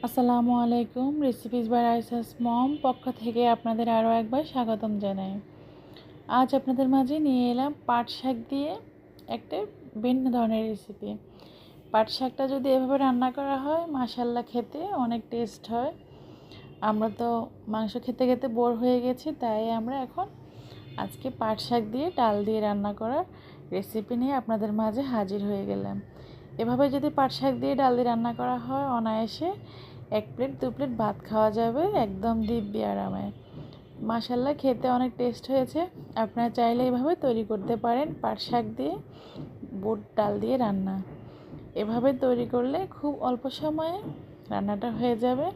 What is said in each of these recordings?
আসসালামু আলাইকুম। Recipes by রাইসাস মম পক্ষ থেকে আপনাদের আরও একবার স্বাগতম জানাই। আজ আপনাদের মাঝে নিয়ে এলাম পাট শাক দিয়ে একটা ভিন্ন ধরনের রেসিপি। পাট শাকটা যদি এভাবে রান্না করা হয় মাশাআল্লাহ খেতে অনেক টেস্ট হয়। আমরা তো মাংস খেতে খেতে বোর হয়ে গেছি, তাই আমরা এখন আজকে পাট শাক দিয়ে ডাল দিয়ে রান্না করার রেসিপি নিয়ে আপনাদের মাঝে হাজির হয়ে গেলাম। এভাবে যদি পাট শাক দিয়ে ডাল দিয়ে রান্না করা হয় অনায়াসে 1 প্লেট 2 প্লেট ভাত খাওয়া যাবে একদম দিব্যি আরামে। মাশাআল্লাহ খেতে অনেক টেস্ট হয়েছে। আপনারা চাইলে এভাবে তৈরি করতে পারেন পাট শাক দিয়ে বুট ডাল দিয়ে রান্না। এভাবে তৈরি করলে খুব অল্প সময়ে রান্নাটা হয়ে যাবে।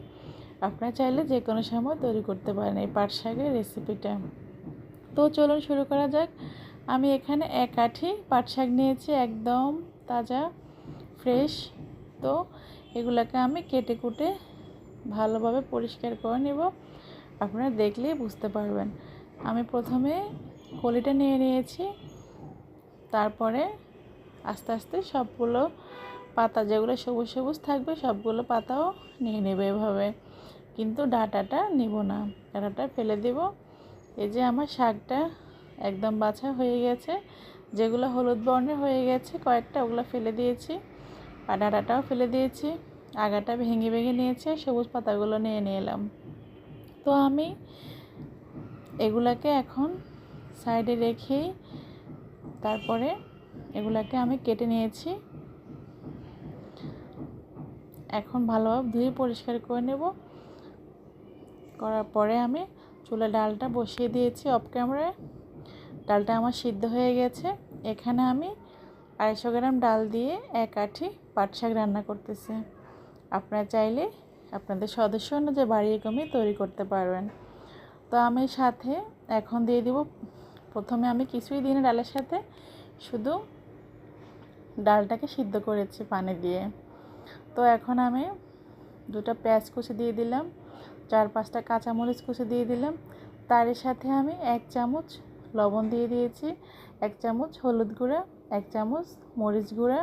আপনারা চাইলে যে কোনো সময় তৈরি করতে পারেন এই পাট শাকের রেসিপিটা। তো চলুন শুরু করা যাক। আমি এখানে 1 আঁটি পাট শাক নিয়েছি, একদম তাজা ফ্রেশ। তো এগুলোকে আমি কেটে কুটে ভালোভাবে পরিষ্কার করে নেব। আপনারা দেখলেই বুঝতে পারবেন। আমি প্রথমে কলিটা নিয়ে নিয়েছি, তারপরে আস্তে আস্তে সবগুলো পাতা যেগুলো সবুজ সবুজ থাকবে সবগুলো পাতাও নিয়ে নেবে এভাবে, কিন্তু ডাঁটাটা নিব না, ডাঁটাটা ফেলে দেব। এই যে আমার শাকটা একদম বাছা হয়ে গেছে, যেগুলো হলুদ বর্ণের হয়ে গেছে কয়েকটা ওগুলো ফেলে দিয়েছি, আর ডাঁটাটাও ফেলে দিয়েছি। আগাটা ভেঙে ভেঙে নিয়েছে, সবুজ পাতাগুলো নিয়ে এলাম। তো আমি এগুলাকে এখন সাইডে রেখেই তারপরে এগুলাকে আমি কেটে নিয়েছি। এখন ভালোভাবে ধুয়ে পরিষ্কার করে নেব। করার পরে আমি চুলে ডালটা বসিয়ে দিয়েছি অফ ক্যামেরায়। ডালটা আমার সিদ্ধ হয়ে গেছে। এখানে আমি 250 গ্রাম ডাল দিয়ে 1 আঁটি পাট শাক রান্না করতেছি। আপনারা চাইলে আপনাদের সদস্য অনুযায়ী বাড়িয়ে কমিয়ে তৈরি করতে পারবেন। তো আমি সাথে এখন দিয়ে দিব, প্রথমে আমি কিছুই দিই না ডালের সাথে, শুধু ডালটাকে সিদ্ধ করেছি পানি দিয়ে। তো এখন আমি 2টা পেঁয়াজ কুচি দিয়ে দিলাম, 4-5টা কাঁচামরিচ কুচি দিয়ে দিলাম। তার সাথে আমি 1 চামচ লবণ দিয়ে দিয়েছি, 1 চামচ হলুদ গুঁড়া, 1 চামচ মরিচ গুঁড়া,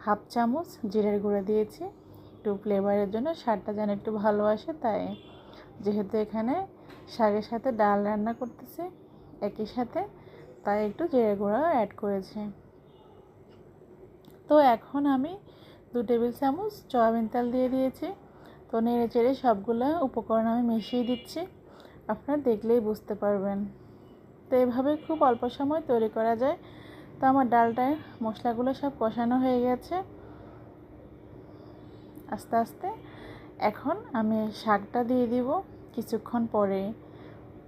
1/2 চামচ জিরার গুঁড়া দিয়েছি একটু ফ্লেভারের জন্য, স্বাদটা যেন একটু ভালো আসে। তাই যেহেতু এখানে শাকের সাথে ডাল রান্না করতেছি একই সাথে, তাই একটু জিরা গুঁড়া অ্যাড করেছি। তো এখন আমি 2 টেবিল চামচ সয়াবিন তেল দিয়ে দিয়েছি। তো নেড়ে চেড়ে সবগুলো উপকরণ আমি মিশিয়ে দিচ্ছি, আপনারা দেখলেই বুঝতে পারবেন। তো এভাবে খুব অল্প সময় তৈরি করা যায়। তো আমার ডালটায় মশলাগুলো সব কষানো হয়ে গেছে আস্তে আস্তে। এখন আমি শাকটা দিয়ে দিব কিছুক্ষণ পরে।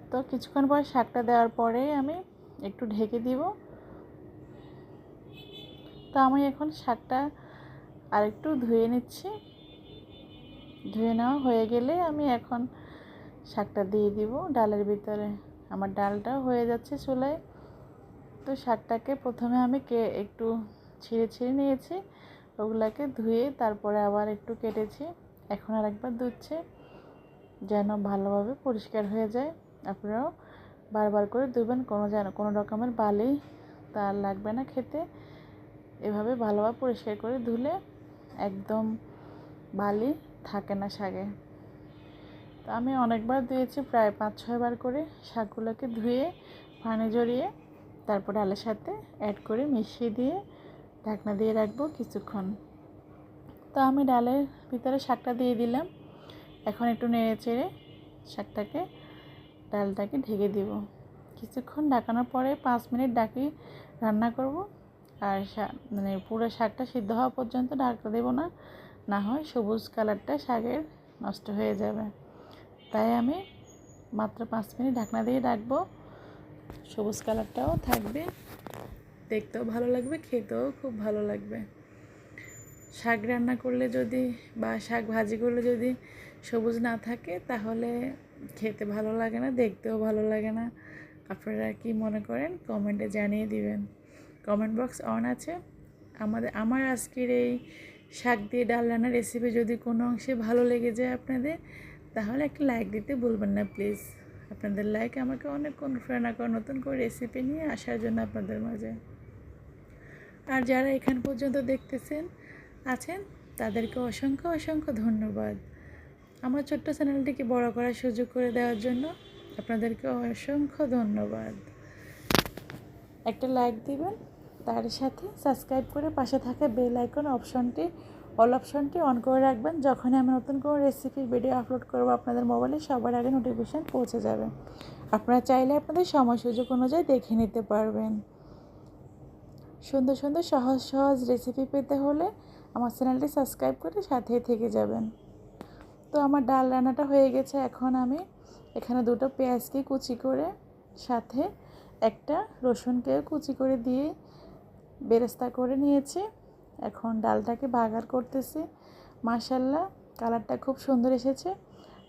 তো কিছুক্ষণ পরে শাকটা দেওয়ার পরে আমি একটু ঢেকে দিব। তো আমি এখন শাকটা আরেকটু ধুয়ে নিচ্ছি। ধুয়ে নেওয়া হয়ে গেলে আমি এখন শাকটা দিয়ে দিব ডালের ভিতরে। আমার ডালটাও হয়ে যাচ্ছে চুলায়। তো শাকটাকে প্রথমে আমি একটু ছিঁড়ে ছিঁড়ে নিয়েছি, ওগুলাকে ধুয়ে তারপরে আবার একটু কেটেছি। এখন আরেকবার ধুচ্ছি যেন ভালোভাবে পরিষ্কার হয়ে যায়। আপনারাও বারবার করে ধুবেন, কোনো রকমের বালি তার লাগবে না খেতে। এভাবে ভালোভাবে পরিষ্কার করে ধুলে একদম বালি থাকে না শাকে। তো আমি অনেকবার ধুয়েছি, প্রায় 5-6 বার করে শাকগুলোকে ধুয়ে পানি ঝরিয়ে তারপর ডালের সাথে অ্যাড করে মিশিয়ে দিয়ে ঢাকনা দিয়ে রাখবো কিছুক্ষণ। তো আমি ডালের ভিতরে শাকটা দিয়ে দিলাম। এখন একটু নেড়ে চেড়ে ডালটাকে ঢেকে দিব। কিছুক্ষণ ঢাকানোর পরে 5 মিনিট ঢাকি রান্না করব। আর পুরো শাকটা সিদ্ধ হওয়া পর্যন্ত ঢাকা দেব না, না হয় সবুজ কালারটা শাকের নষ্ট হয়ে যাবে। তাই আমি মাত্র 5 মিনিট ঢাকনা দিয়ে রাখবো। সবুজ কালারটাও থাকবে, দেখতেও ভালো লাগবে, খেতেও খুব ভালো লাগবে। শাক রান্না করলে যদি বা শাক ভাজি করলে যদি সবুজ না থাকে তাহলে খেতে ভালো লাগে না, দেখতেও ভালো লাগে না। আপনারা কি মনে করেন কমেন্টে জানিয়ে দিবেন। কমেন্ট বক্স অন আছে। আমার আজকের এই শাক দিয়ে ডাল রান্নার রেসিপি যদি কোনো অংশে ভালো লেগে যায় আপনাদের, তাহলে একটা লাইক দিতে ভুলবেন না প্লিজ। আপনাদের লাইক আমাকে অনেক অনুপ্রেরণা করে নতুন করে রেসিপি নিয়ে আসার জন্য আপনাদের মাঝে। আর যারা এখান পর্যন্ত দেখতেছেন আছেন তাদেরকে অসংখ্য অসংখ্য ধন্যবাদ। আমার ছোট্ট চ্যানেলটিকে বড় করার সুযোগ করে দেওয়ার জন্য আপনাদেরকে অসংখ্য ধন্যবাদ। একটা লাইক দিবেন, তার সাথে সাবস্ক্রাইব করে পাশে থাকা বেল আইকন অপশনটি অন করে রাখবেন। যখনই আমি নতুন কোনো রেসিপির ভিডিও আপলোড করব আপনাদের মোবাইলে সবার আগে নোটিফিকেশান পৌঁছে যাবে। আপনারা চাইলে আপনাদের সময় সুযোগ অনুযায়ী দেখে নিতে পারবেন। সুন্দর সুন্দর সহজ রেসিপি পেতে হলে আমার চ্যানেলটি সাবস্ক্রাইব করে সাথেই থেকে যাবেন। তো আমার ডাল রান্নাটা হয়ে গেছে। এখন আমি এখানে 2টো পেঁয়াজকে কুচি করে সাথে একটা রসুনকে কুচি করে দিয়ে বেরেস্তা করে নিয়েছি। এখন ডালটাকে বাগার করতেছি। মাশাআল্লাহ, কালারটা খুব সুন্দর এসেছে।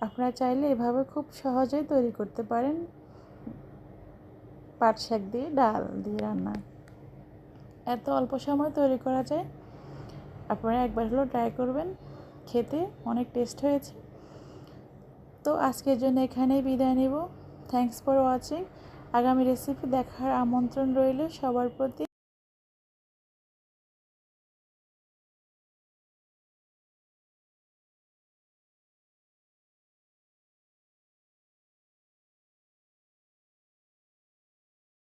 আপনারা চাইলে এভাবে খুব সহজেই তৈরি করতে পারেন পাট শাক দিয়ে ডাল দিয়ে রান্না। এত অল্প সময় তৈরি করা যায়। আপনারা একবার হলেও ট্রাই করবেন, খেতে অনেক টেস্ট হয়েছে। তো আজকের জন্য এখানেই বিদায় নেব। Thanks for watching. আগামী রেসিপি দেখার আমন্ত্রণ রইল সবার প্রতি।